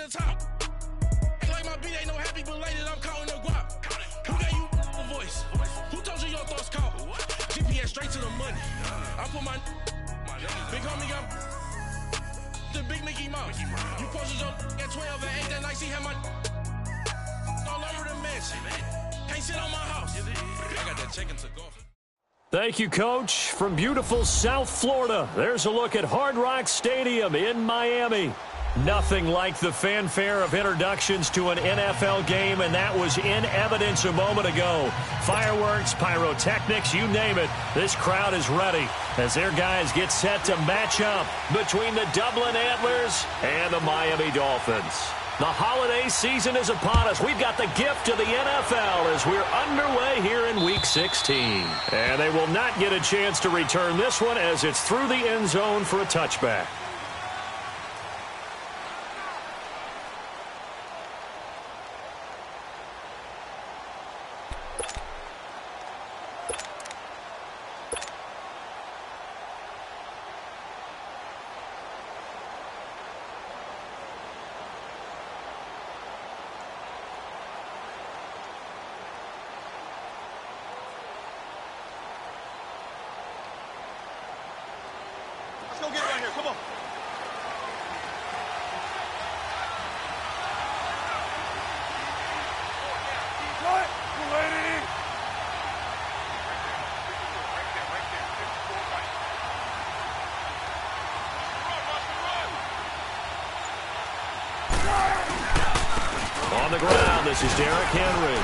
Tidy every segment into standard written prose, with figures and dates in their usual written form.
the top. Like my beat ain't no happy belated, I'm counting the guap. Who gave you the voice? Who told you your thoughts count? GPS straight to the money. I put my big homie got the big Mickey Mouse. You posted your at 12 and 8 that night, she had my all over the mansion. Can't sit on my house. I got that chicken to go. Thank you, Coach. From beautiful South Florida, there's a look at Hard Rock Stadium in Miami. Nothing like the fanfare of introductions to an NFL game, and that was in evidence a moment ago. Fireworks, pyrotechnics, you name it. This crowd is ready as their guys get set to match up between the Dublin Antlers and the Miami Dolphins. The holiday season is upon us. We've got the gift of the NFL as we're underway here in Week 16. And they will not get a chance to return this one as it's through the end zone for a touchback. Go get it right here. Come on. What? You ready? On the ground, this is Derrick Henry.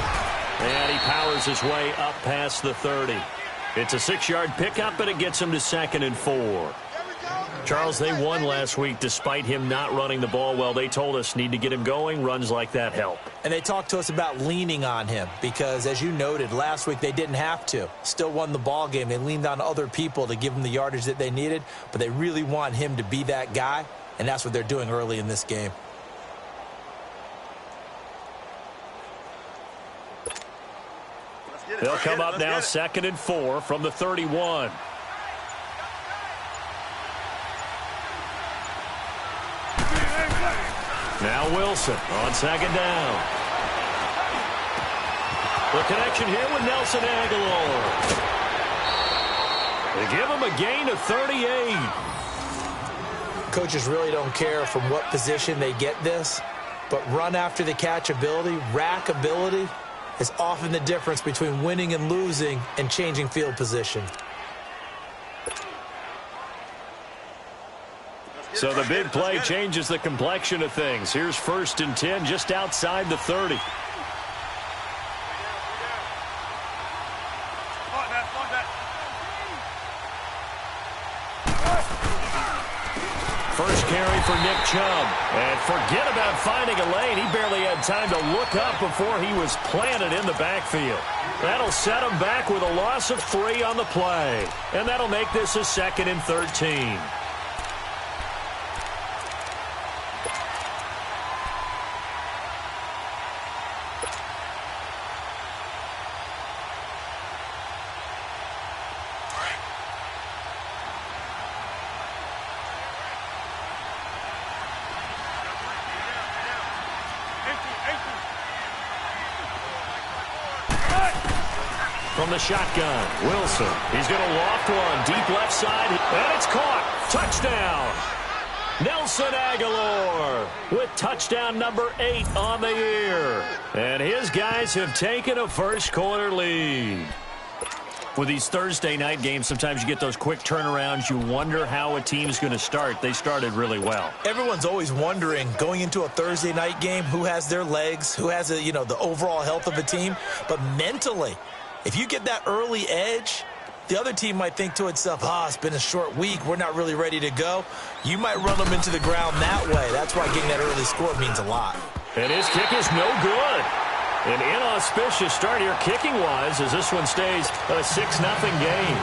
And he powers his way up past the 30. It's a 6-yard pickup, and it gets him to 2nd and 4. Charles, they won last week despite him not running the ball well. They told us need to get him going. Runs like that help. And they talked to us about leaning on him because, as you noted, last week they didn't have to. Still won the ball game. They leaned on other people to give them the yardage that they needed, but they really want him to be that guy, and that's what they're doing early in this game. They'll come up now 2nd and 4 from the 31. Now Wilson on 2nd down. The connection here with Nelson Aguilar. They give him a gain of 38. Coaches really don't care from what position they get this, but run after the catch ability, rack ability, is often the difference between winning and losing and changing field position. So the big play changes the complexion of things. Here's 1st and 10 just outside the 30. First carry for Nick Chubb. And forget about finding a lane. He barely had time to look up before he was planted in the backfield. That'll set him back with a loss of 3 on the play. And that'll make this a 2nd and 13. From the shotgun, Wilson. He's going to loft one deep left side, and it's caught. Touchdown. Nelson Aguilar with touchdown number 8 on the year. And his guys have taken a first-quarter lead. With these Thursday night games, sometimes you get those quick turnarounds. You wonder how a team's going to start. They started really well. Everyone's always wondering, going into a Thursday night game, who has their legs, who has the overall health of a team. But mentally, if you get that early edge, the other team might think to itself, it's been a short week. We're not really ready to go. You might run them into the ground that way. That's why getting that early score means a lot. And his kick is no good. An inauspicious start here kicking-wise as this one stays a 6-0 game.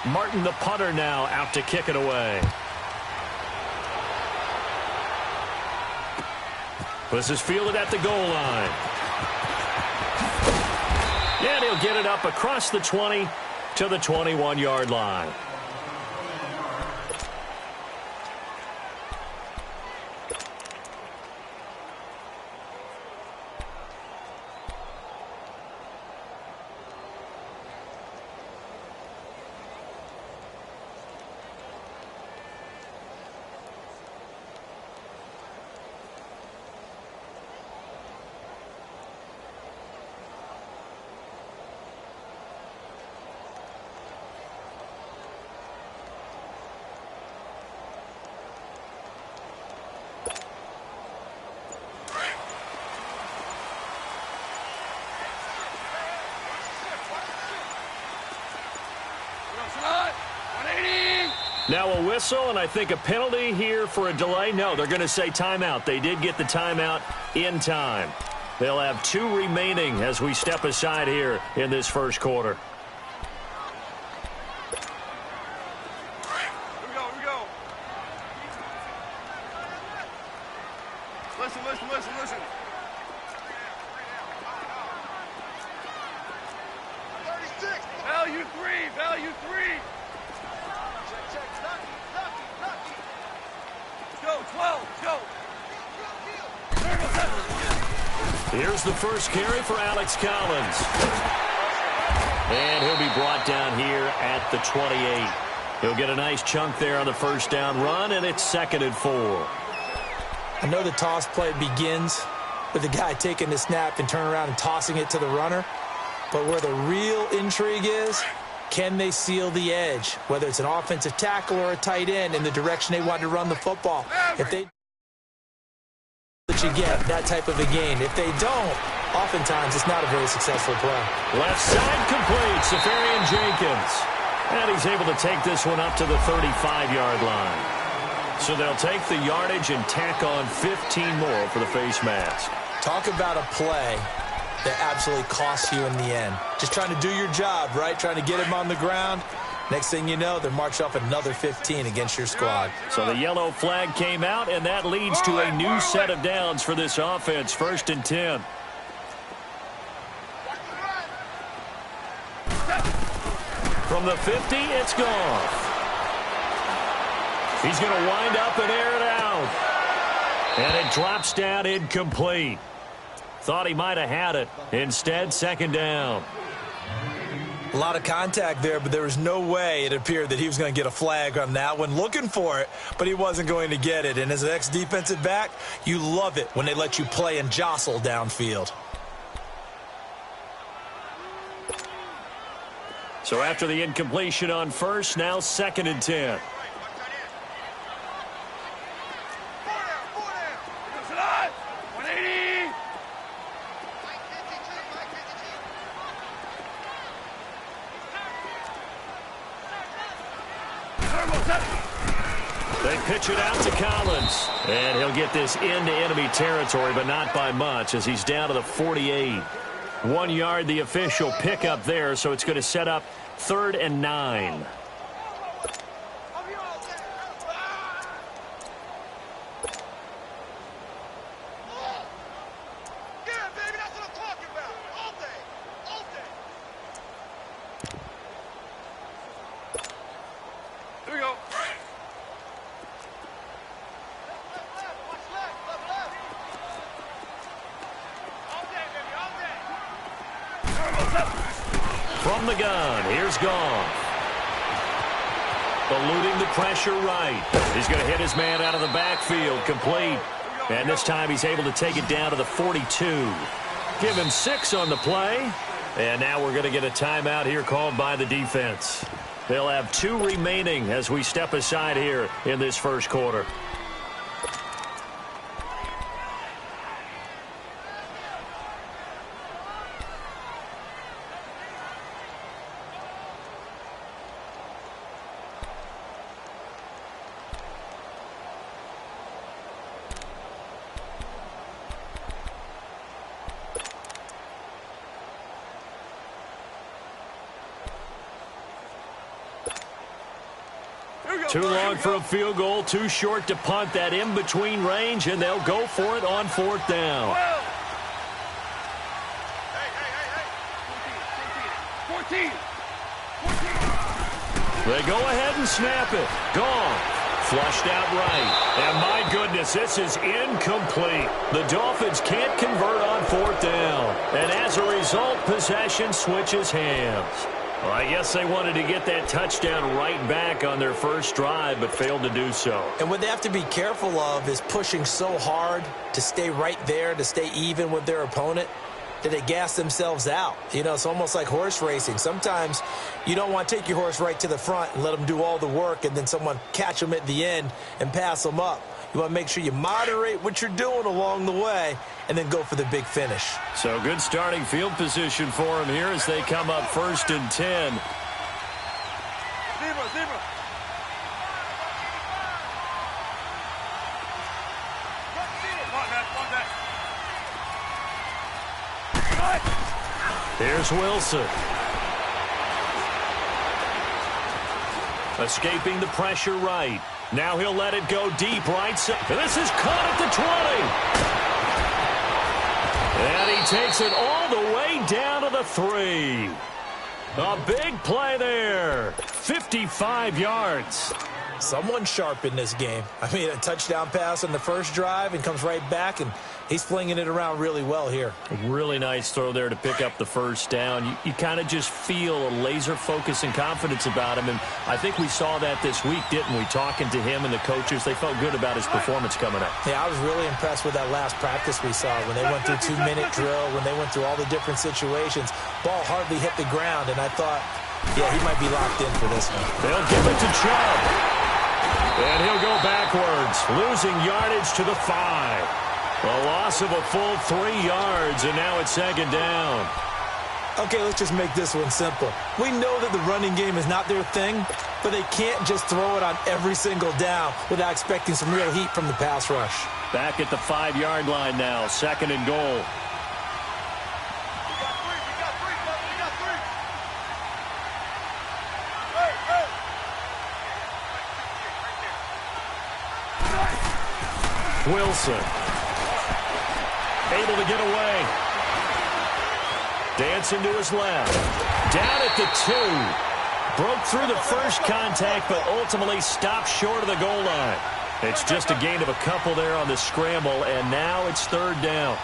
Martin, the punter, now out to kick it away. This is fielded at the goal line. And he'll get it up across the 20 to the 21-yard line. Now a whistle, and I think a penalty here for a delay. No, they're going to say timeout. They did get the timeout in time. They'll have 2 remaining as we step aside here in this first quarter. Here we go. Listen. Value three. Go, 12, go. Here's the first carry for Alex Collins. And he'll be brought down here at the 28. He'll get a nice chunk there on the first down run, and it's 2nd and 4. I know the toss play begins with the guy taking the snap and turning around and tossing it to the runner. But where the real intrigue is, can they seal the edge, whether it's an offensive tackle or a tight end, in the direction they want to run the football? If they you get that type of a gain. If they don't, oftentimes it's not a very successful play. Left side complete, Safarian Jenkins. And he's able to take this one up to the 35-yard line. So they'll take the yardage and tack on 15 more for the face mask. Talk about a play that absolutely costs you in the end. Just trying to do your job, right? Trying to get him on the ground. Next thing you know, they're marched off another 15 against your squad. So the yellow flag came out, and that leads to a new set of downs for this offense. 1st and 10. From the 50, it's gone. He's going to wind up and air it out. And it drops down incomplete. Thought he might have had it. Instead, 2nd down. A lot of contact there, but there was no way it appeared that he was going to get a flag on that one. Looking for it, but he wasn't going to get it. And as an ex-defensive back, you love it when they let you play and jostle downfield. So after the incompletion on first, now 2nd and 10. They pitch it out to Collins. And he'll get this into enemy territory, but not by much, as he's down to the 48. 1 yard, the official pickup there, so it's going to set up 3rd and 9. From the gun, here's Goff. Eluding the pressure right. He's going to hit his man out of the backfield, complete. And this time he's able to take it down to the 42. Give him 6 on the play. And now we're going to get a timeout here called by the defense. They'll have 2 remaining as we step aside here in this first quarter. Too long for a field goal, too short to punt that in-between range, and they'll go for it on 4th down. 14. They go ahead and snap it. Gone. Flushed out right. And my goodness, this is incomplete. The Dolphins can't convert on 4th down. And as a result, possession switches hands. Well, I guess they wanted to get that touchdown right back on their first drive, but failed to do so. And what they have to be careful of is pushing so hard to stay right there, to stay even with their opponent, that they gas themselves out. You know, it's almost like horse racing. Sometimes you don't want to take your horse right to the front and let them do all the work and then someone catch them at the end and pass them up. You want to make sure you moderate what you're doing along the way and then go for the big finish. So good starting field position for them here as they come up 1st and 10. Zebra. Here's Wilson. Escaping the pressure right. Now he'll let it go deep right side. This is caught at the 20. And he takes it all the way down to the 3. A big play there. 55 yards. Someone sharp in this game. I mean, a touchdown pass on the first drive and comes right back, and he's flinging it around really well here. A really nice throw there to pick up the first down. You kind of just feel a laser focus and confidence about him, and I think we saw that this week, didn't we? Talking to him and the coaches, they felt good about his performance coming up. Yeah, I was really impressed with that last practice we saw when they went through 2-minute drill, when they went through all the different situations. Ball hardly hit the ground, and I thought, yeah, he might be locked in for this one. They'll give it to Chubb. And he'll go backwards, losing yardage to the 5. A loss of a full 3 yards, and now it's 2nd down. Okay, let's just make this one simple. We know that the running game is not their thing, but they can't just throw it on every single down without expecting some real heat from the pass rush. Back at the 5-yard line now, 2nd and goal. Wilson. Able to get away. Dancing to his left. Down at the 2. Broke through the first contact, but ultimately stopped short of the goal line. It's just a gain of a couple there on the scramble, and now it's 3rd down.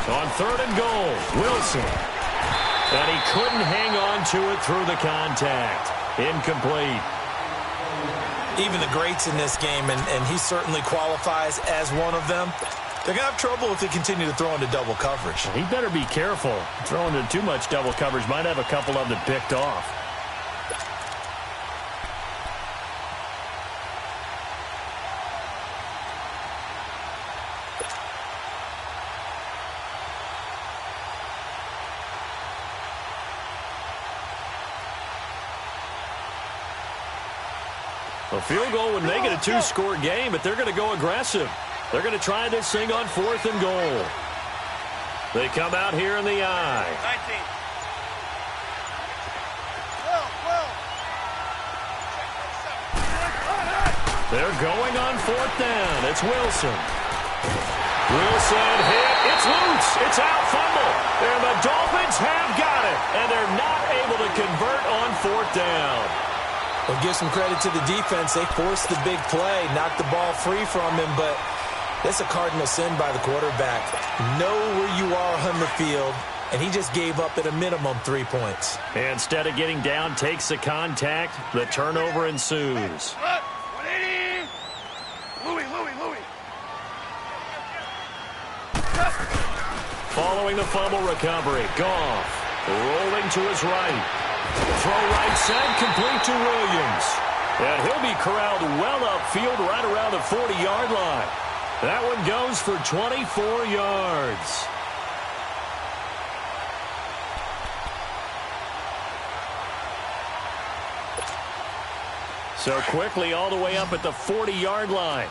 On 3rd and goal, Wilson. And he couldn't hang on to it through the contact. Incomplete. Even the greats in this game, and he certainly qualifies as one of them, they're going to have trouble if they continue to throw into double coverage. He better be careful. Throwing into too much double coverage might have a couple of them picked off. A field goal would make it a 2-score game, but they're going to go aggressive. They're going to try this thing on 4th and goal. They come out here in the I. 19. They're going on 4th down. It's Wilson. Wilson hit. It's loose. It's out, fumble. And the Dolphins have got it. And they're not able to convert on 4th down. Well, give some credit to the defense. They forced the big play, knocked the ball free from him, but that's a cardinal sin by the quarterback. Know where you are on the field, and he just gave up at a minimum 3 points. Instead of getting down, takes the contact. The turnover ensues. 180. Louis. Following the fumble recovery, Goff rolling to his right. Throw right side, complete to Williams. And he'll be corralled well upfield right around the 40-yard line. That one goes for 24 yards. So quickly all the way up at the 40-yard line.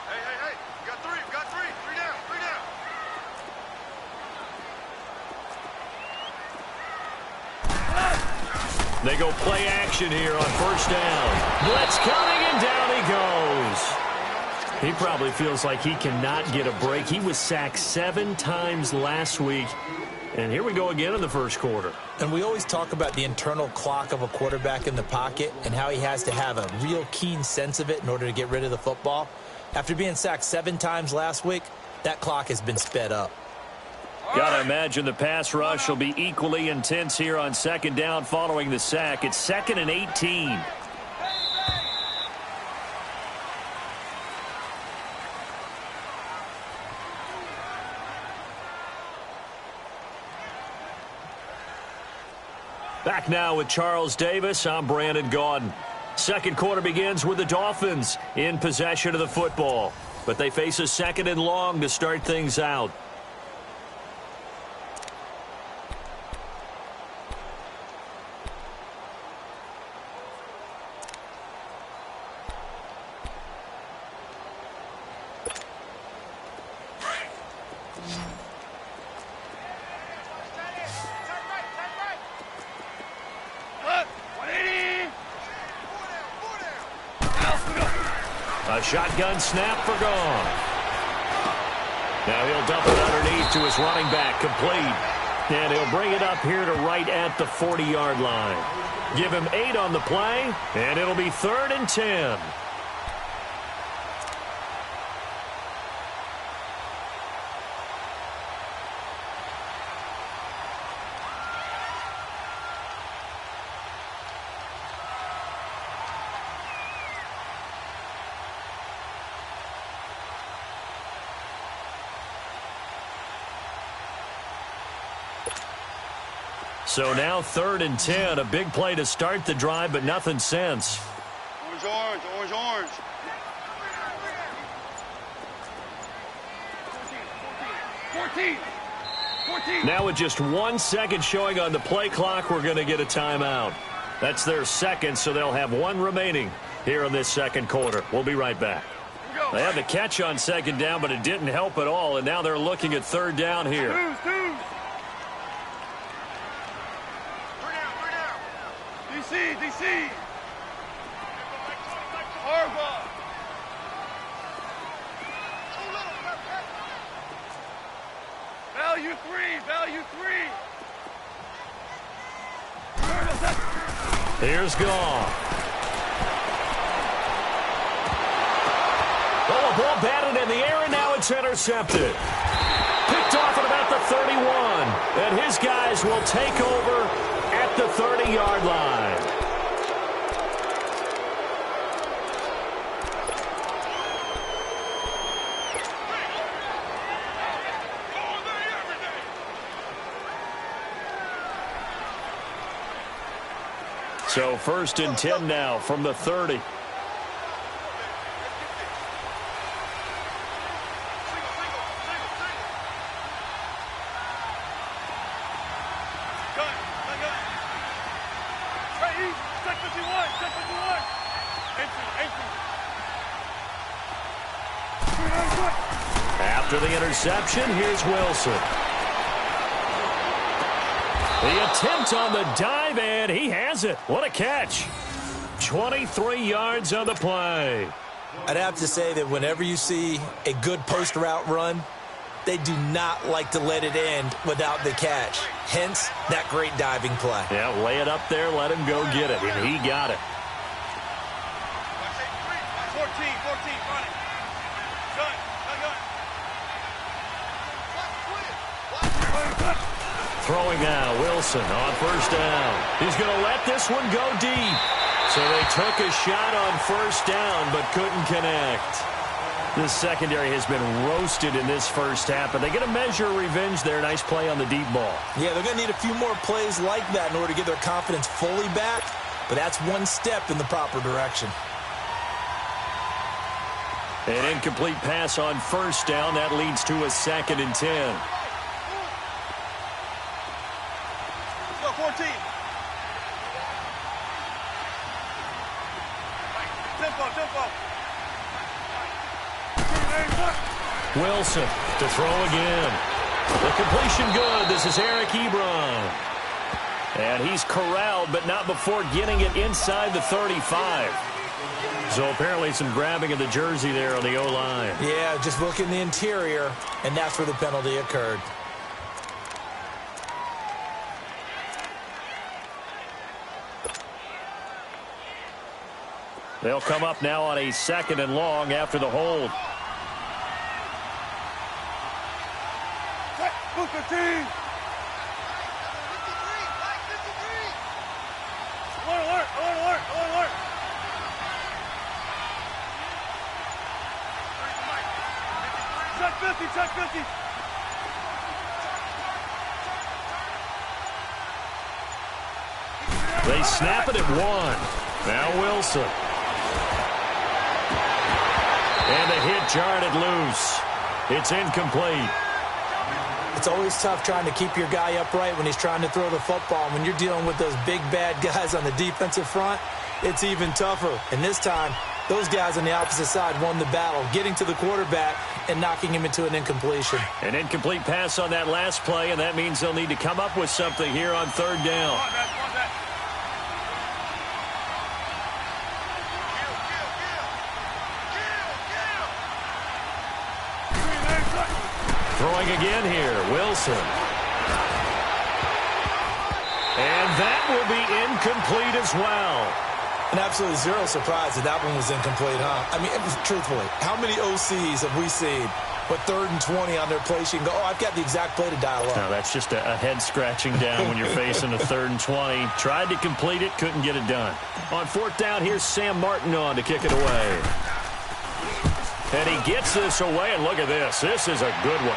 Hey. We got three. Three down. They go play action here on first down. Blitz coming, and down he goes. He probably feels like he cannot get a break. He was sacked 7 times last week. And here we go again in the first quarter. And we always talk about the internal clock of a quarterback in the pocket and how he has to have a real keen sense of it in order to get rid of the football. After being sacked 7 times last week, that clock has been sped up. Got to imagine the pass rush will be equally intense here on second down following the sack. It's 2nd and 18. Back now with Charles Davis. I'm Brandon Gaudin. Second quarter begins with the Dolphins in possession of the football. But they face a 2nd and long to start things out. A shotgun snap for gone. Now he'll dump it underneath to his running back, complete. And he'll bring it up here to right at the 40-yard line. Give him 8 on the play, and it'll be 3rd and 10. So now 3rd and 10, a big play to start the drive, but nothing since. Orange. 14. Now with just 1 second showing on the play clock, we're going to get a timeout. That's their second, so they'll have 1 remaining here in this second quarter. We'll be right back. They had the catch on second down, but it didn't help at all, and now they're looking at 3rd down here. DC. Harbaugh. Value three. Here's Goff. Oh, a ball batted in the air, and now it's intercepted. Picked off at about the 31. And his guys will take over at the 30-yard line. So 1st and 10 now from the 30. After the interception, here's Wilson. The attempt on the dive, and he has it. What a catch. 23 yards on the play. I'd have to say that whenever you see a good post route run, they do not like to let it end without the catch. Hence, that great diving play. Yeah, lay it up there, let him go get it, and he got it. 14, running. Throwing now, Wilson on 1st down. He's going to let this one go deep. So they took a shot on 1st down, but couldn't connect. This secondary has been roasted in this first half, but they get a measure of revenge there. Nice play on the deep ball. Yeah, they're going to need a few more plays like that in order to get their confidence fully back, but that's one step in the proper direction. An incomplete pass on 1st down. That leads to a 2nd and 10. 14. Tempo. Wilson to throw again. The completion good. This is Eric Ebron. And he's corralled, but not before getting it inside the 35. So apparently some grabbing of the jersey there on the O-line. Yeah, just look in the interior, and that's where the penalty occurred. They'll come up now on a 2nd and long after the hold. 15. Alert. Check 50. They snap it at 1. Now Wilson. And the hit jarred it loose. It's incomplete. It's always tough trying to keep your guy upright when he's trying to throw the football. When you're dealing with those big, bad guys on the defensive front, it's even tougher. And this time, those guys on the opposite side won the battle, getting to the quarterback and knocking him into an incompletion. An incomplete pass on that last play, and that means they'll need to come up with something here on 3rd down. Throwing again here, Wilson. And that will be incomplete as well. And absolutely zero surprise that one was incomplete, huh? I mean, truthfully, how many OCs have we seen with 3rd and 20 on their play sheet and go, oh, I've got the exact play to dial up? No, that's just a head scratching down when you're facing a 3rd and 20. Tried to complete it, couldn't get it done. On 4th down, here's Sam Martin on to kick it away. And he gets this away, and look at this. This is a good one.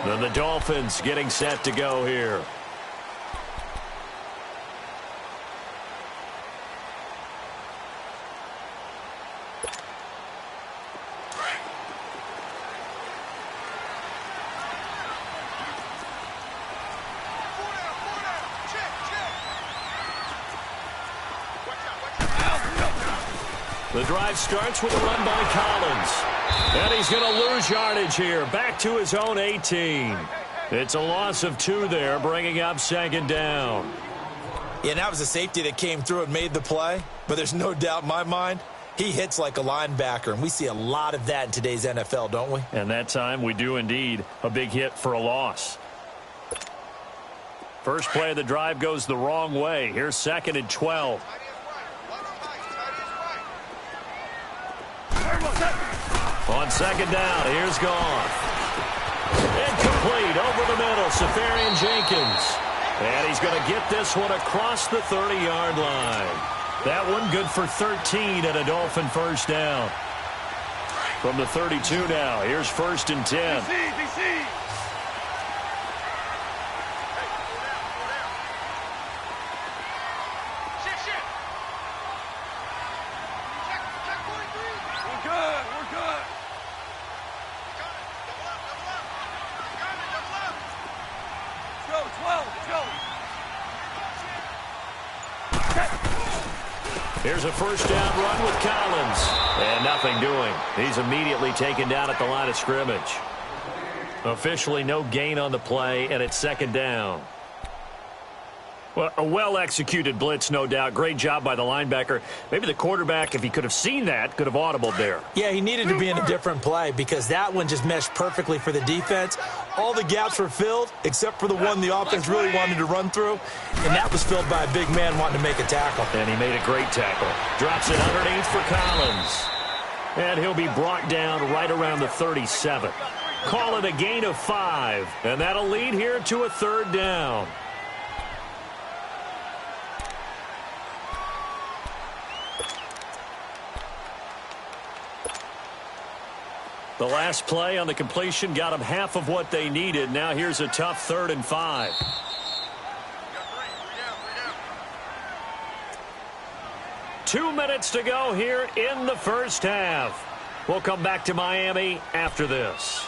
Then the Dolphins getting set to go here. The drive starts with a run by Collins. And he's going to lose yardage here. Back to his own 18. It's a loss of 2 there, bringing up 2nd down. Yeah, and that was a safety that came through and made the play. But there's no doubt in my mind, he hits like a linebacker. And we see a lot of that in today's NFL, don't we? And that time we do indeed. A big hit for a loss. First play of the drive goes the wrong way. Here's 2nd and 12. On 2nd down, here's Goff. Incomplete over the middle, Safarian Jenkins. And he's going to get this one across the 30-yard line. That one good for 13 and a Dolphin 1st down. From the 32 now, here's 1st and 10. DC. Here's a 1st down run with Collins. And nothing doing. He's immediately taken down at the line of scrimmage. Officially no gain on the play, and it's 2nd down. Well, a well-executed blitz, no doubt. Great job by the linebacker. Maybe the quarterback, if he could have seen that, could have audibled there. Yeah, he needed to be in a different play because that one just meshed perfectly for the defense. All the gaps were filled except for the one the offense really wanted to run through, and that was filled by a big man wanting to make a tackle. And he made a great tackle. Drops it underneath for Collins. And he'll be brought down right around the 37. Call it a gain of 5, and that'll lead here to a 3rd down. The last play on the completion got them half of what they needed. Now here's a tough 3rd and 5. 2 minutes to go here in the 1st half. We'll come back to Miami after this.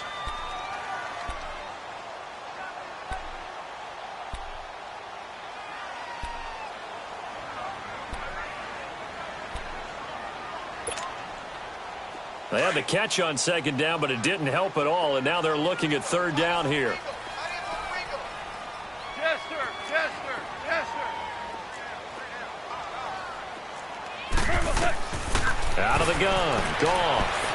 They had the catch on second down, but it didn't help at all, and now they're looking at third down here. Out of the gun, Goff.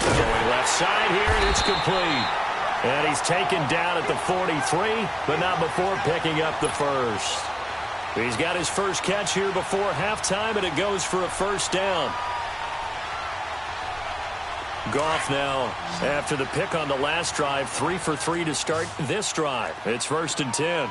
Going left side here, and it's complete. And he's taken down at the 43, but not before picking up the first. He's got his first catch here before halftime, and it goes for a first down. Goff now, after the pick on the last drive, 3 for 3 to start this drive. It's 1st and 10.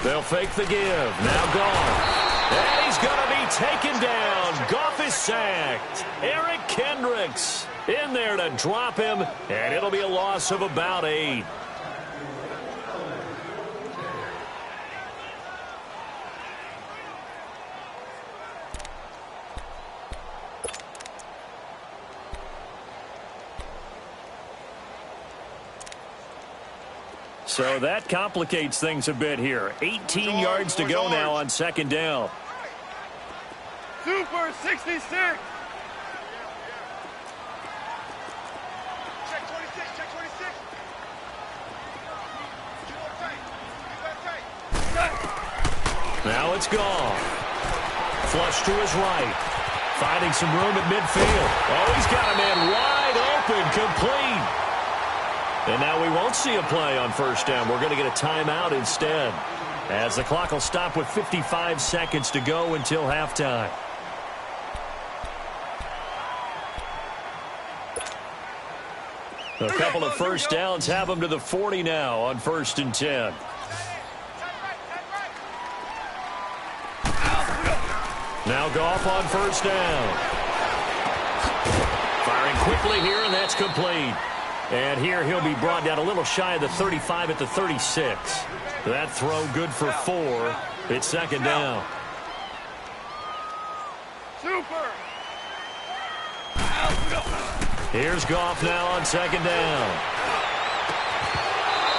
They'll fake the give. Now Goff. And he's going to be taken down. Goff is sacked. Eric Kendricks in there to drop him, and it'll be a loss of about 8. So that complicates things a bit here. 18 yards to go now on second down. Super 66. Check 26, check 26. Now it's gone. Flush to his right. Finding some room at midfield. Oh, he's got a man wide open, complete. And now we won't see a play on first down. We're going to get a timeout instead, as the clock will stop with 55 seconds to go until halftime. A couple of first downs have them to the 40 now on 1st and 10. Now Goff on first down. Firing quickly here, and that's complete. And here he'll be brought down a little shy of the 35 at the 36. That throw good for 4. It's second down. Super. Here's Goff now on second down.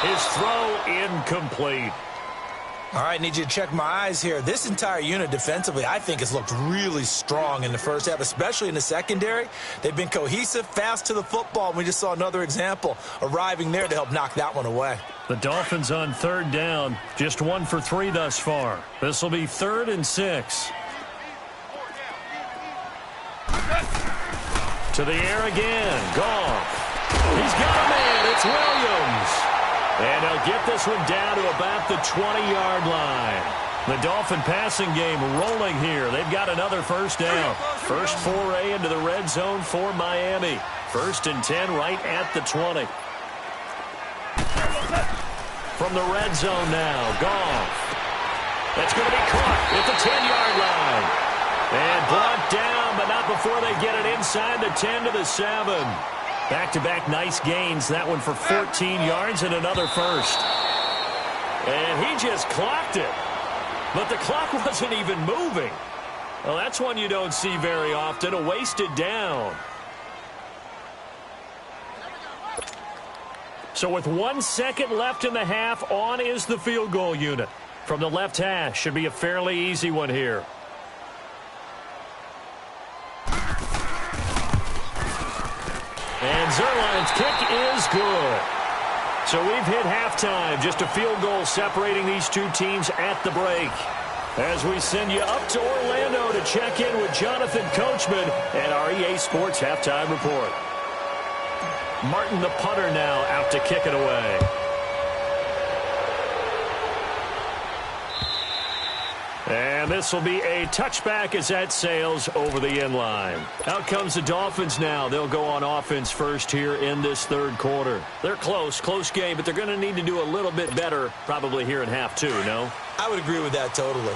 His throw incomplete. All right, need you to check my eyes here. This entire unit defensively, I think, has looked really strong in the first half, especially in the secondary. They've been cohesive, fast to the football, and we just saw another example arriving there to help knock that one away. The Dolphins on third down, just 1 for 3 thus far. This will be 3rd and 6. To the air again, Goff. He's got a man, it's Williams. And they'll get this one down to about the 20-yard line. The Dolphin passing game rolling here. They've got another first down. First foray into the red zone for Miami. 1st and 10 right at the 20. From the red zone now, Goff. That's going to be caught at the 10-yard line. And brought down, but not before they get it inside the 10 to the 7. Back-to-back nice gains. That one for 14 yards and another first. And he just clocked it. But the clock wasn't even moving. Well, that's one you don't see very often. A wasted down. So with 1 second left in the half, on is the field goal unit. From the left hash, should be a fairly easy one here. And Zerline's kick is good. So we've hit halftime. Just a field goal separating these two teams at the break. As we send you up to Orlando to check in with Jonathan Coachman and our EA Sports Halftime Report. Martin, the punter, now out to kick it away. And this will be a touchback as that sails over the end line. Out comes the Dolphins now. They'll go on offense first here in this third quarter. They're close game, but they're going to need to do a little bit better probably here in half two, no? I would agree with that totally.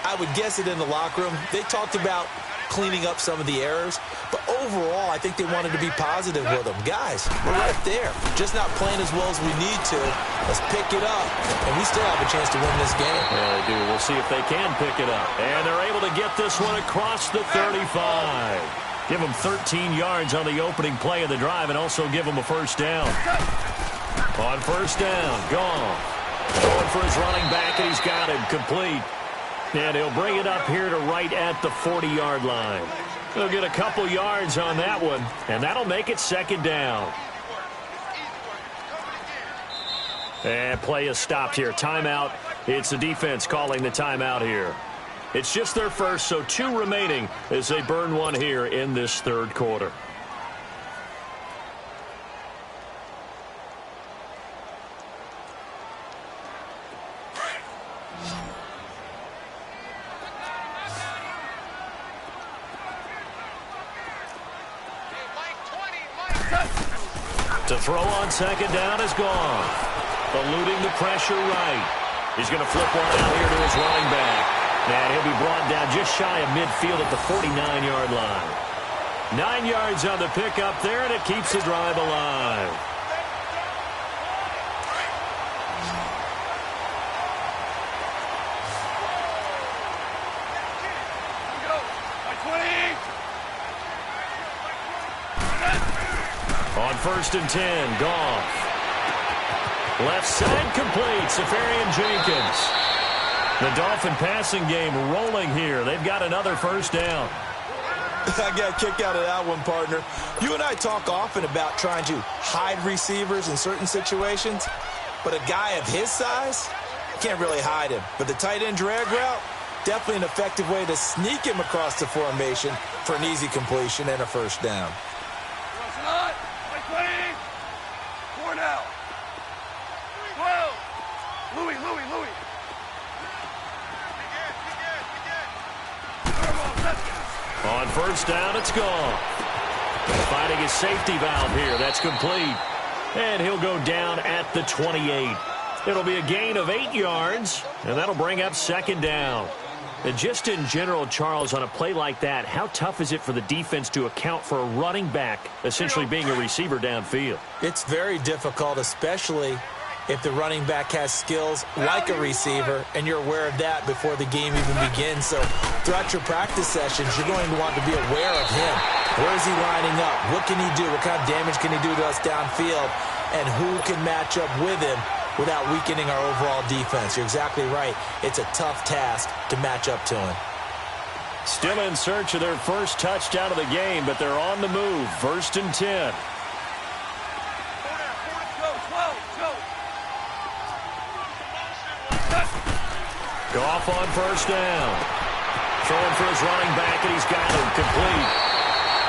I would guess it in the locker room. They talked about cleaning up some of the errors, but overall, I think they wanted to be positive with them. Guys, we're right there. Just not playing as well as we need to. Let's pick it up, and we still have a chance to win this game. Yeah, they do. We'll see if they can pick it up. And they're able to get this one across the 35. Give them 13 yards on the opening play of the drive and also give them a first down. On first down, Goff. Going for his running back, and he's got him complete. And he'll bring it up here to right at the 40-yard line. He'll get a couple yards on that one, and that'll make it second down. And play is stopped here. Timeout. It's the defense calling the timeout here. It's just their first, so 2 remaining as they burn one here in this third quarter. To throw on second down is gone. Eluding the pressure right. He's going to flip one out here to his running back. And he'll be brought down just shy of midfield at the 49-yard line. 9 yards on the pickup there, and it keeps the drive alive. On 1st and 10, Goff. Left side complete, Safarian Jenkins. The Dolphin passing game rolling here. They've got another first down. I got a kick out of that one, partner. You and I talk often about trying to hide receivers in certain situations, but a guy of his size, can't really hide him. But the tight end drag route, definitely an effective way to sneak him across the formation for an easy completion and a first down. On first down, it's gone. Finding his safety valve here. That's complete. And he'll go down at the 28. It'll be a gain of 8 yards, and that'll bring up second down. And just in general, Charles, on a play like that, how tough is it for the defense to account for a running back essentially being a receiver downfield? It's very difficult, especially if the running back has skills like a receiver, and you're aware of that before the game even begins. So throughout your practice sessions, you're going to want to be aware of him. Where is he lining up? What can he do? What kind of damage can he do to us downfield? And who can match up with him without weakening our overall defense? You're exactly right. It's a tough task to match up to him. Still in search of their first touchdown of the game, but they're on the move. 1st and 10. Goff on first down. Throwing for his running back, and he's got him complete.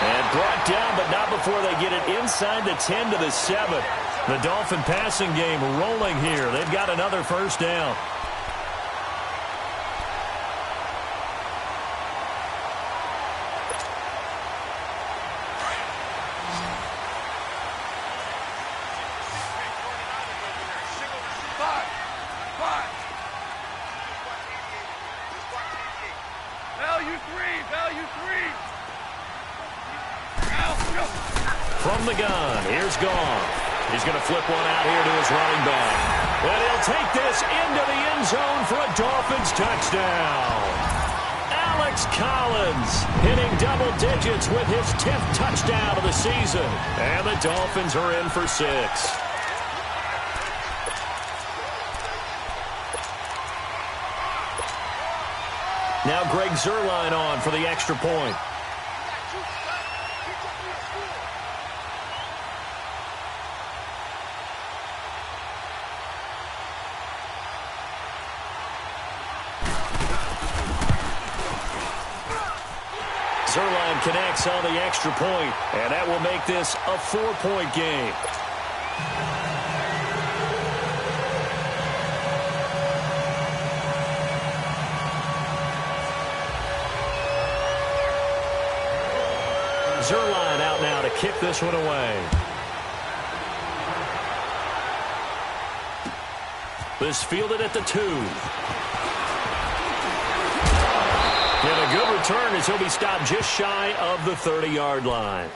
And brought down, but not before they get it inside the 10 to the 7. The Dolphin passing game rolling here. They've got another first down. From the gun, here's Goff. He's going to flip one out here to his running back. And he'll take this into the end zone for a Dolphins touchdown. Alex Collins hitting double digits with his 10th touchdown of the season. And the Dolphins are in for 6. Now Greg Zuerlein on for the extra point. Zuerlein connects on the extra point, and that will make this a 4-point game. Zuerlein out now to kick this one away. This fielded at the 2. And a good return as he'll be stopped just shy of the 30-yard line.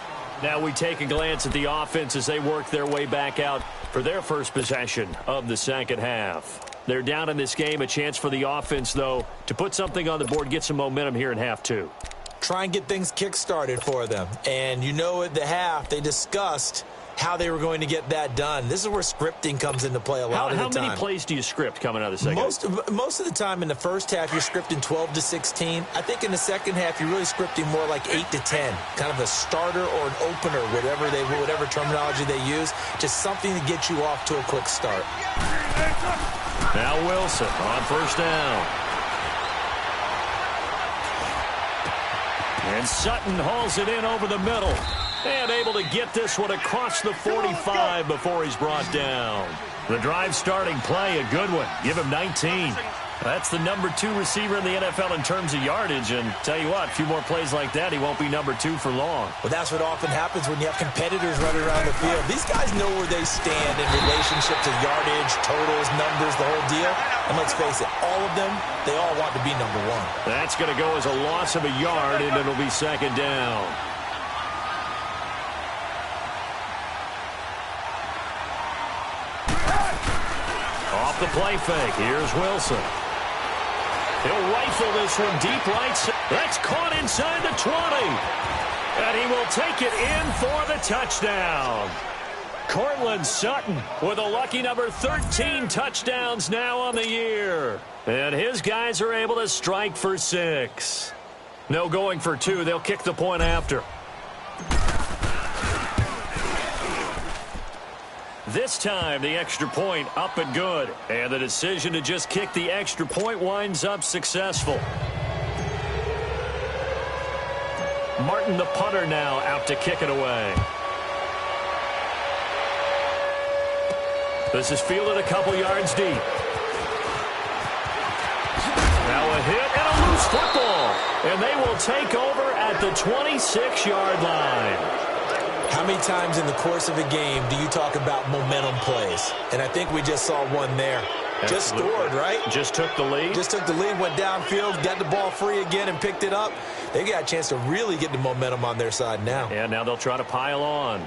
Now we take a glance at the offense as they work their way back out for their first possession of the second half. They're down in this game. A chance for the offense, though, to put something on the board, get some momentum here in half 2. Try and get things kick-started for them. And you know at the half they discussed how they were going to get that done. This is where scripting comes into play a lot of the time. How many plays do you script coming out of the second half? Most of the time in the first half, you're scripting 12 to 16. I think in the second half, you're really scripting more like 8 to 10, kind of a starter or an opener, whatever terminology they use, just something to get you off to a quick start. Now Wilson on first down. And Sutton hauls it in over the middle. And able to get this one across the 45 before he's brought down. The drive starting play, a good one. Give him 19. That's the number 2 receiver in the NFL in terms of yardage. And tell you what, a few more plays like that, he won't be number 2 for long. Well, that's what often happens when you have competitors running around the field. These guys know where they stand in relationship to yardage, totals, numbers, the whole deal. And let's face it, all of them, they all want to be number 1. That's going to go as a loss of a yard, and it'll be second down. Off the play fake, here's Wilson. He'll rifle this one deep right. That's caught inside the 20. And he will take it in for the touchdown. Cortland Sutton with a lucky number 13 touchdowns now on the year. And his guys are able to strike for 6. No going for 2. They'll kick the point after. This time, the extra point up and good. And the decision to just kick the extra point winds up successful. Martin, the punter, now out to kick it away. This is fielded a couple yards deep. Now a hit and a loose football. And they will take over at the 26-yard line. How many times in the course of a game do you talk about momentum plays? And I think we just saw one there. Absolutely. Just scored, right? Just took the lead. Just took the lead, went downfield, got the ball free again and picked it up. They got a chance to really get the momentum on their side now. Yeah, now they'll try to pile on.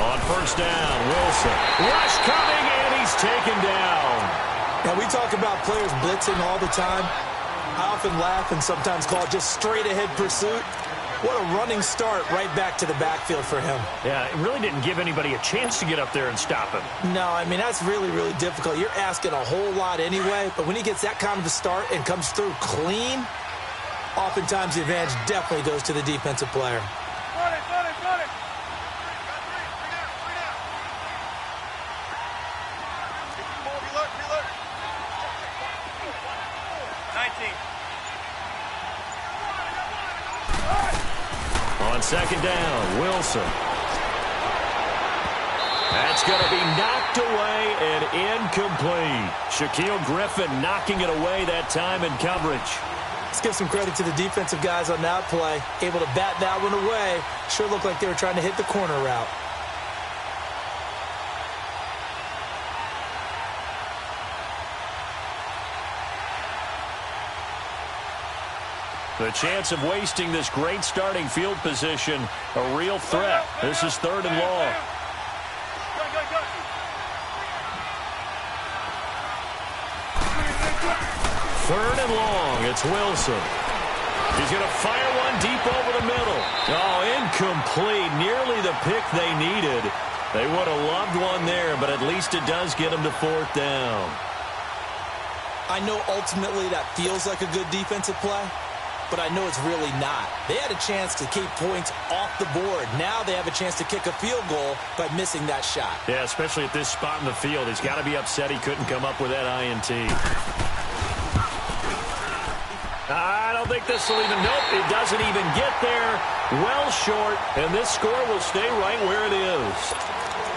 On first down, Wilson. Rush coming, and he's taken down. Now, we talk about players blitzing all the time. I often laugh and sometimes call it just straight-ahead pursuit. What a running start right back to the backfield for him. Yeah, it really didn't give anybody a chance to get up there and stop him. No, I mean, that's really, really difficult. You're asking a whole lot anyway, but when he gets that kind of a start and comes through clean, oftentimes the advantage definitely goes to the defensive player. On second down, Wilson. That's going to be knocked away and incomplete. Shaquille Griffin knocking it away that time in coverage. Let's give some credit to the defensive guys on that play. Able to bat that one away. Sure looked like they were trying to hit the corner route. The chance of wasting this great starting field position, a real threat. This is third and long. Third and long, it's Wilson. He's going to fire one deep over the middle. Oh, incomplete. Nearly the pick they needed. They would have loved one there, but at least it does get them to fourth down. I know ultimately that feels like a good defensive play, but I know it's really not. They had a chance to keep points off the board. Now they have a chance to kick a field goal by missing that shot. Yeah, especially at this spot in the field. He's got to be upset he couldn't come up with that INT. I don't think this will even, nope, it doesn't even get there. Well short, and this score will stay right where it is.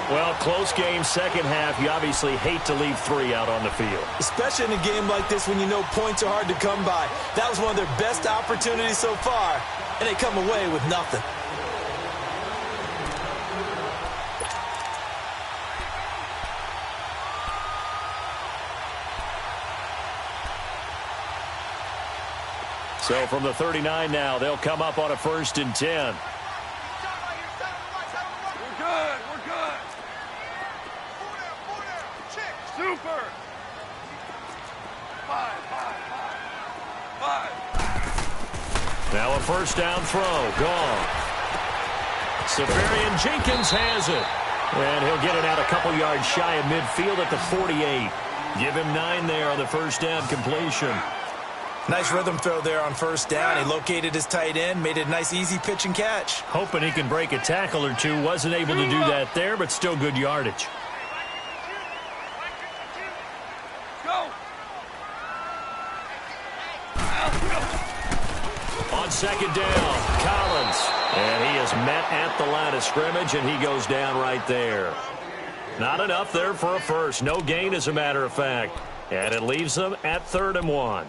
Well, close game, second half. You obviously hate to leave 3 out on the field. Especially in a game like this when you know points are hard to come by. That was one of their best opportunities so far, and they come away with nothing. So from the 39 now, they'll come up on a 1st and 10. We're good. We're good. Super. Five. Now a 1st down throw. Gone. Safarian Jenkins has it. And he'll get it out a couple yards shy of midfield at the 48. Give him 9 there on the 1st down completion. Nice rhythm throw there on 1st down. He located his tight end, made it a nice easy pitch and catch. Hoping he can break a tackle or two. Wasn't able to do that there, but still good yardage. Go. On 2nd down, Collins. And he is met at the line of scrimmage, and he goes down right there. Not enough there for a first. No gain, as a matter of fact. And it leaves them at 3rd and 1.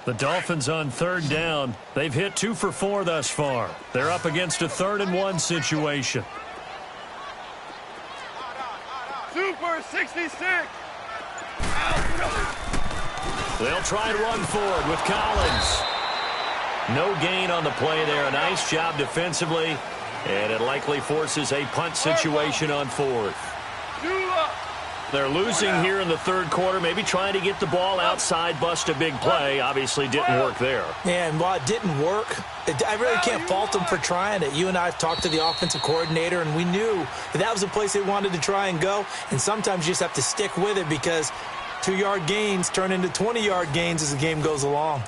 The Dolphins on 3rd down. They've hit 2 for 4 thus far. They're up against a 3rd and 1 situation. Super 66. They'll try and run forward with Collins. No gain on the play there. A nice job defensively. And it likely forces a punt situation on 4th. They're losing here in the 3rd quarter, maybe trying to get the ball outside, bust a big play. Obviously didn't work there. Yeah, and while it didn't work, I really can't fault them for trying it. You and I have talked to the offensive coordinator, and we knew that was a place they wanted to try and go. And sometimes you just have to stick with it because 2-yard gains turn into 20-yard gains as the game goes along.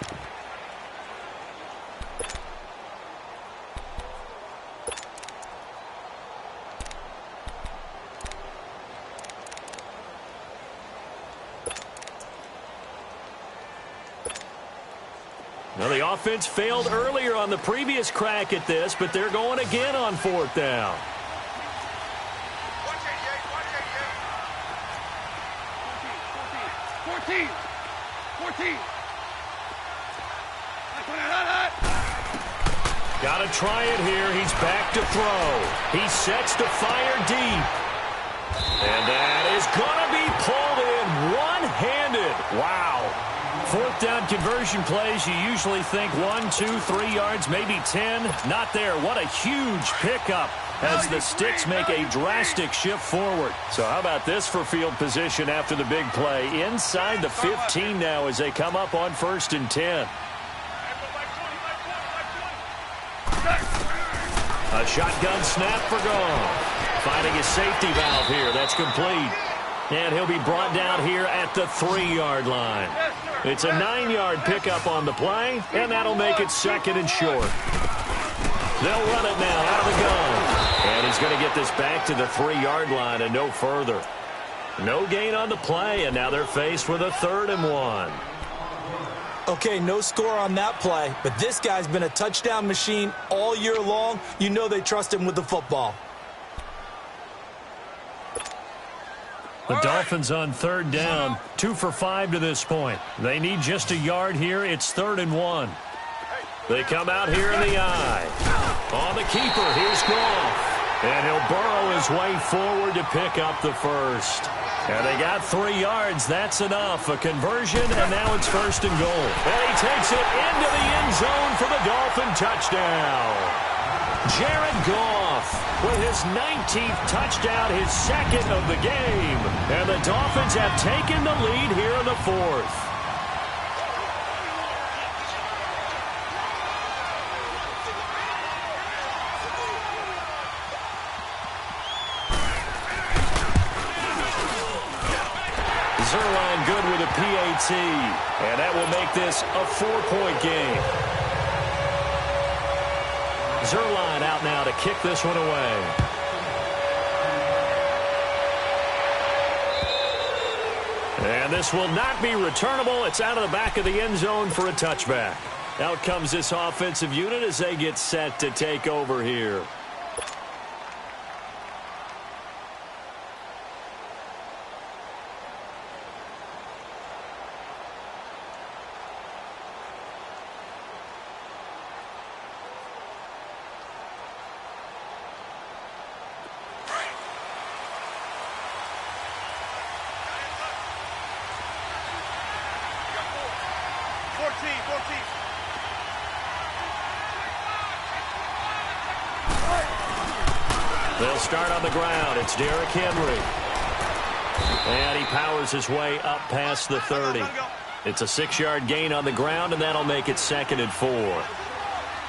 Well, the offense failed earlier on the previous crack at this, but they're going again on 4th down. Watch 88. 14. Got to try it here. He's back to throw. He sets to fire deep. And that is going to be pulled in one-handed. Wow. 4th down conversion plays, you usually think 1, 2, 3 yards, maybe 10. Not there. What a huge pickup as the sticks make a drastic shift forward. So how about this for field position after the big play? Inside the 15 now as they come up on 1st and 10. A shotgun snap for gone. Finding a safety valve here. That's complete. And he'll be brought down here at the 3-yard line. It's a 9-yard pickup on the play, and that'll make it 2nd and short. They'll run it now out of the gun. And he's going to get this back to the 3-yard line and no further. No gain on the play, and now they're faced with a 3rd and 1. Okay, no score on that play, but this guy's been a touchdown machine all year long. You know they trust him with the football. The Dolphins on 3rd down, 2 for 5 to this point. They need just a yard here. It's 3rd and 1. They come out here in the eye. On the keeper, here's Goff. And he'll burrow his way forward to pick up the first. And they got 3 yards. That's enough. A conversion, and now it's 1st and goal. And he takes it into the end zone for the Dolphin touchdown. Jared Goff with his 19th touchdown, his 2nd of the game. And the Dolphins have taken the lead here in the 4th. Zerline good with a PAT. And that will make this a 4-point game. Zerline out now to kick this one away. And this will not be returnable. It's out of the back of the end zone for a touchback. Out comes this offensive unit as they get set to take over here. They'll start on the ground. It's Derrick Henry. And he powers his way up past the 30. It's a 6-yard gain on the ground, and that'll make it 2nd and 4.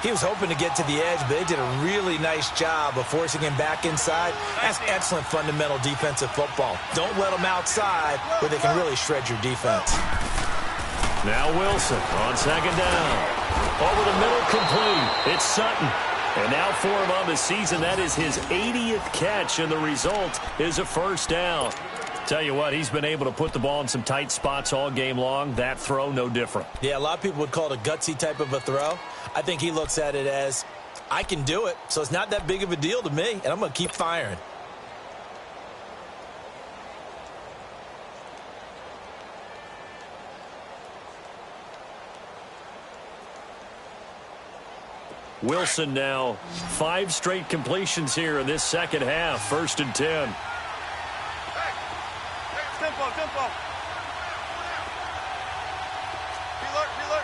He was hoping to get to the edge, but they did a really nice job of forcing him back inside. That's excellent fundamental defensive football. Don't let them outside where they can really shred your defense. Now Wilson on 2nd down. Over the middle, complete. It's Sutton. And now for him on the season, that is his 80th catch, and the result is a 1st down. Tell you what, he's been able to put the ball in some tight spots all game long. That throw, no different. Yeah, a lot of people would call it a gutsy type of a throw. I think he looks at it as, I can do it, so it's not that big of a deal to me, and I'm going to keep firing. Wilson now 5 straight completions here in this second half. 1st and 10. Hey, tempo. Be alert.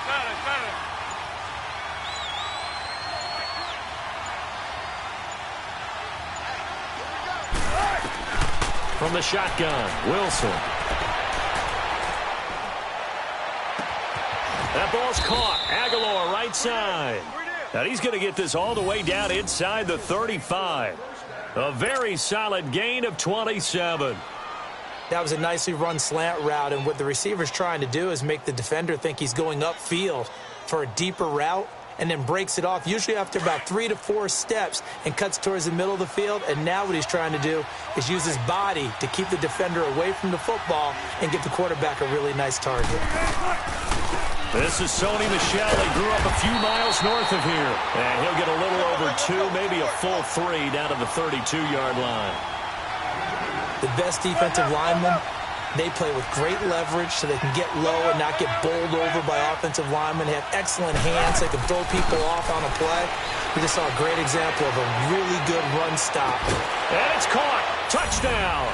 Got it. From the shotgun, Wilson. That ball's caught. Aguilar right side. Now he's going to get this all the way down inside the 35. A very solid gain of 27. That was a nicely run slant route, and what the receiver's trying to do is make the defender think he's going upfield for a deeper route, and then breaks it off, usually after about 3 to 4 steps, and cuts towards the middle of the field. And now what he's trying to do is use his body to keep the defender away from the football and give the quarterback a really nice target. This is Sony Michel. He grew up a few miles north of here. And he'll get a little over 2, maybe a full 3 down to the 32-yard line. The best defensive linemen, they play with great leverage so they can get low and not get bowled over by offensive linemen. They have excellent hands. They can throw people off on a play. We just saw a great example of a really good run stop. And it's caught. Touchdown.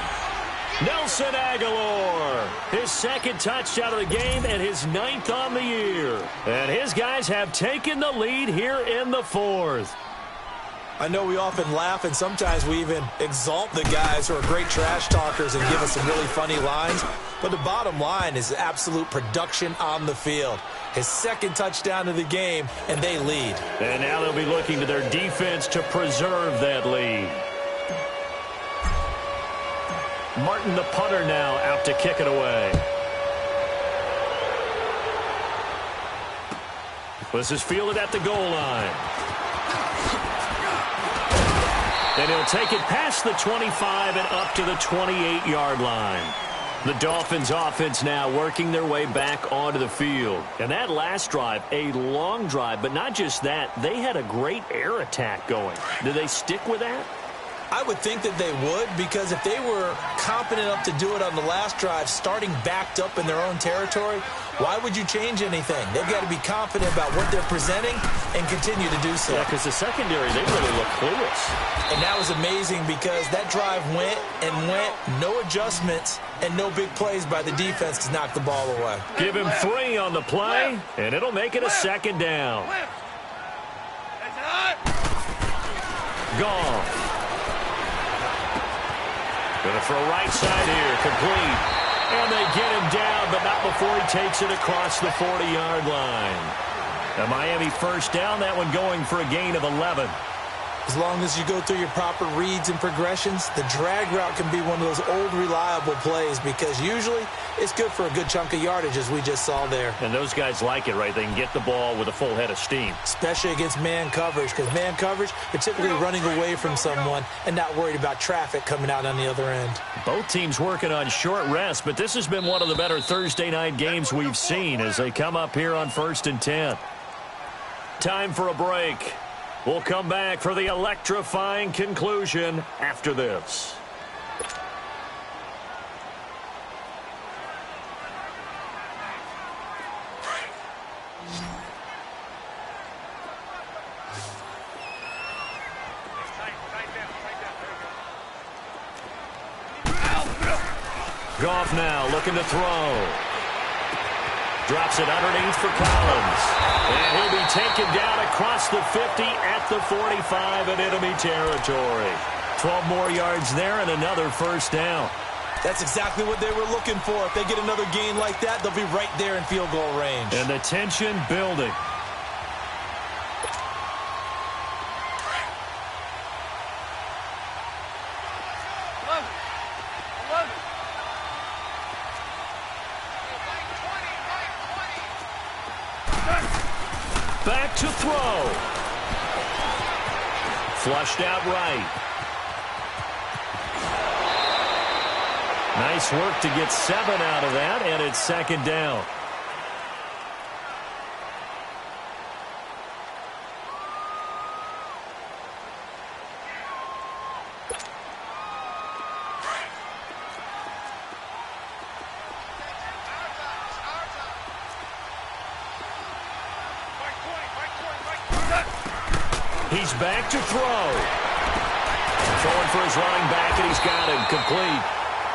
Nelson Aguilar, his 2nd touchdown of the game and his 9th on the year. And his guys have taken the lead here in the 4th. I know we often laugh, and sometimes we even exalt the guys who are great trash talkers and give us some really funny lines. But the bottom line is absolute production on the field. His 2nd touchdown of the game, and they lead. And now they'll be looking to their defense to preserve that lead. Martin, the punter, now out to kick it away. This is fielded at the goal line. And he'll take it past the 25 and up to the 28-yard line. The Dolphins offense now working their way back onto the field. And that last drive, a long drive, but not just that, they had a great air attack going. Do they stick with that? I would think that they would, because if they were competent enough to do it on the last drive, starting backed up in their own territory, why would you change anything? They've got to be confident about what they're presenting and continue to do so. Yeah, because the secondary, they really look clueless. And that was amazing because that drive went, no adjustments, and no big plays by the defense to knock the ball away. Give him 3 on the play, and it'll make it a 2nd down. Gone. Going to throw right side here, complete. And they get him down, but not before he takes it across the 40-yard line. A Miami 1st down, that one going for a gain of 11. As long as you go through your proper reads and progressions, the drag route can be one of those old reliable plays because usually it's good for a good chunk of yardage, as we just saw there. And those guys like it, right? They can get the ball with a full head of steam. Especially against man coverage, because man coverage, they're typically running away from someone and not worried about traffic coming out on the other end. Both teams working on short rest, but this has been one of the better Thursday night games we've seen as they come up here on 1st and 10. Time for a break. We'll come back for the electrifying conclusion after this. Goff now looking to throw. Drops it underneath for Collins. And he'll be taken down across the 50 at the 45 in enemy territory. 12 more yards there and another first down. That's exactly what they were looking for. If they get another gain like that, they'll be right there in field goal range. And the tension building. Back to throw. Flushed out right. Nice work to get 7 out of that, and it's second down. He's back to throw. Throwing for his running back, and he's got him complete.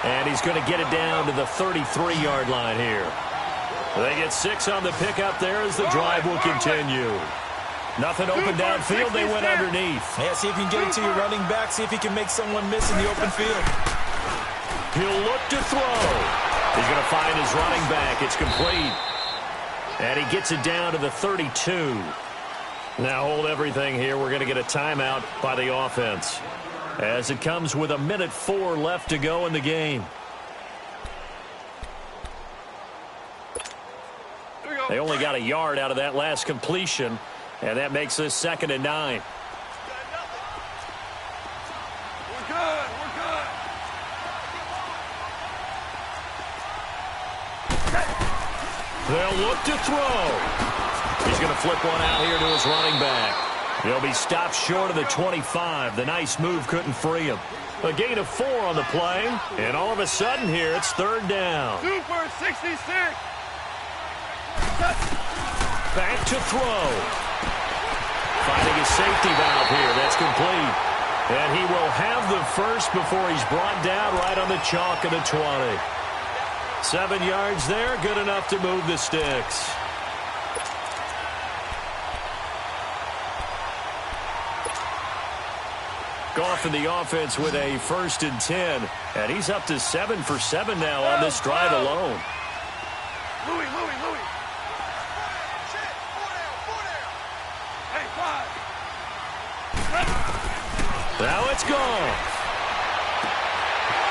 And he's going to get it down to the 33-yard line here. They get 6 on the pickup there as the drive will continue. Nothing open downfield. They went underneath. Yeah, see if you can get it to your running back. See if he can make someone miss in the open field. He'll look to throw. He's going to find his running back. It's complete. And he gets it down to the 32. Now hold everything here. We're going to get a timeout by the offense, as it comes with 1:04 left to go in the game. They only got a yard out of that last completion, and that makes this 2nd and 9. We're good. They'll look to throw. He's going to flip one out here to his running back. He'll be stopped short of the 25. The nice move couldn't free him. A gain of 4 on the play, and all of a sudden here it's 3rd down. Super 66. Back to throw. Finding his safety valve here. That's complete. And he will have the first before he's brought down right on the chalk of the 20. 7 yards there, good enough to move the sticks. Goff in the offense with a 1st and 10. And he's up to 7 for 7 now on this drive alone. Louis. Hey, 5. Now it's gone.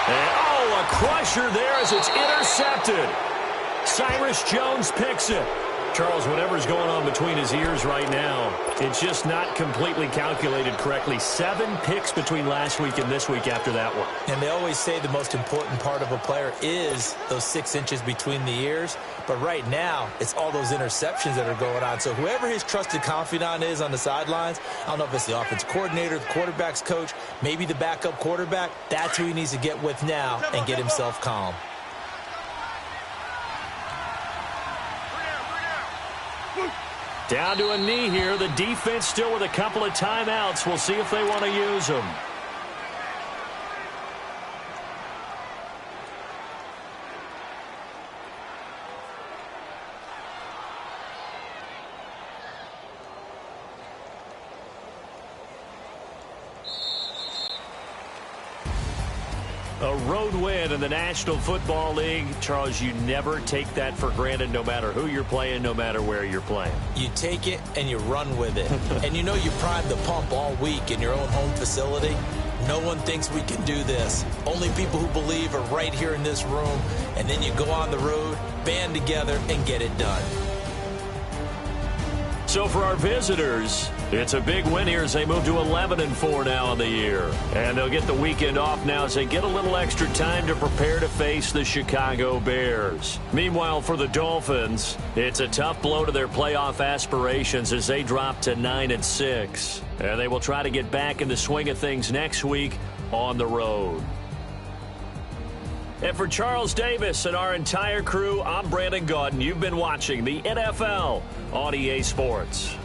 And, a crusher there as it's intercepted. Cyrus Jones picks it. Charles, whatever's going on between his ears right now, it's just not completely calculated correctly. 7 picks between last week and this week after that one. And they always say the most important part of a player is those 6 inches between the ears. But right now, it's all those interceptions that are going on. So whoever his trusted confidant is on the sidelines, I don't know if it's the offense coordinator, the quarterback's coach, maybe the backup quarterback, that's who he needs to get with now and get himself calm. Down to a knee here. The defense still with a couple of timeouts. We'll see if they want to use them. A road win in the National Football League. Charles, you never take that for granted no matter who you're playing, no matter where you're playing. You take it and you run with it. And you know you primed the pump all week in your own home facility. No one thinks we can do this. Only people who believe are right here in this room. And then you go on the road, band together, and get it done. So for our visitors, it's a big win here as they move to 11-4 now on the year. And they'll get the weekend off now as they get a little extra time to prepare to face the Chicago Bears. Meanwhile, for the Dolphins, it's a tough blow to their playoff aspirations as they drop to 9-6. And they will try to get back in the swing of things next week on the road. And for Charles Davis and our entire crew, I'm Brandon Gaudin. You've been watching the NFL on EA Sports.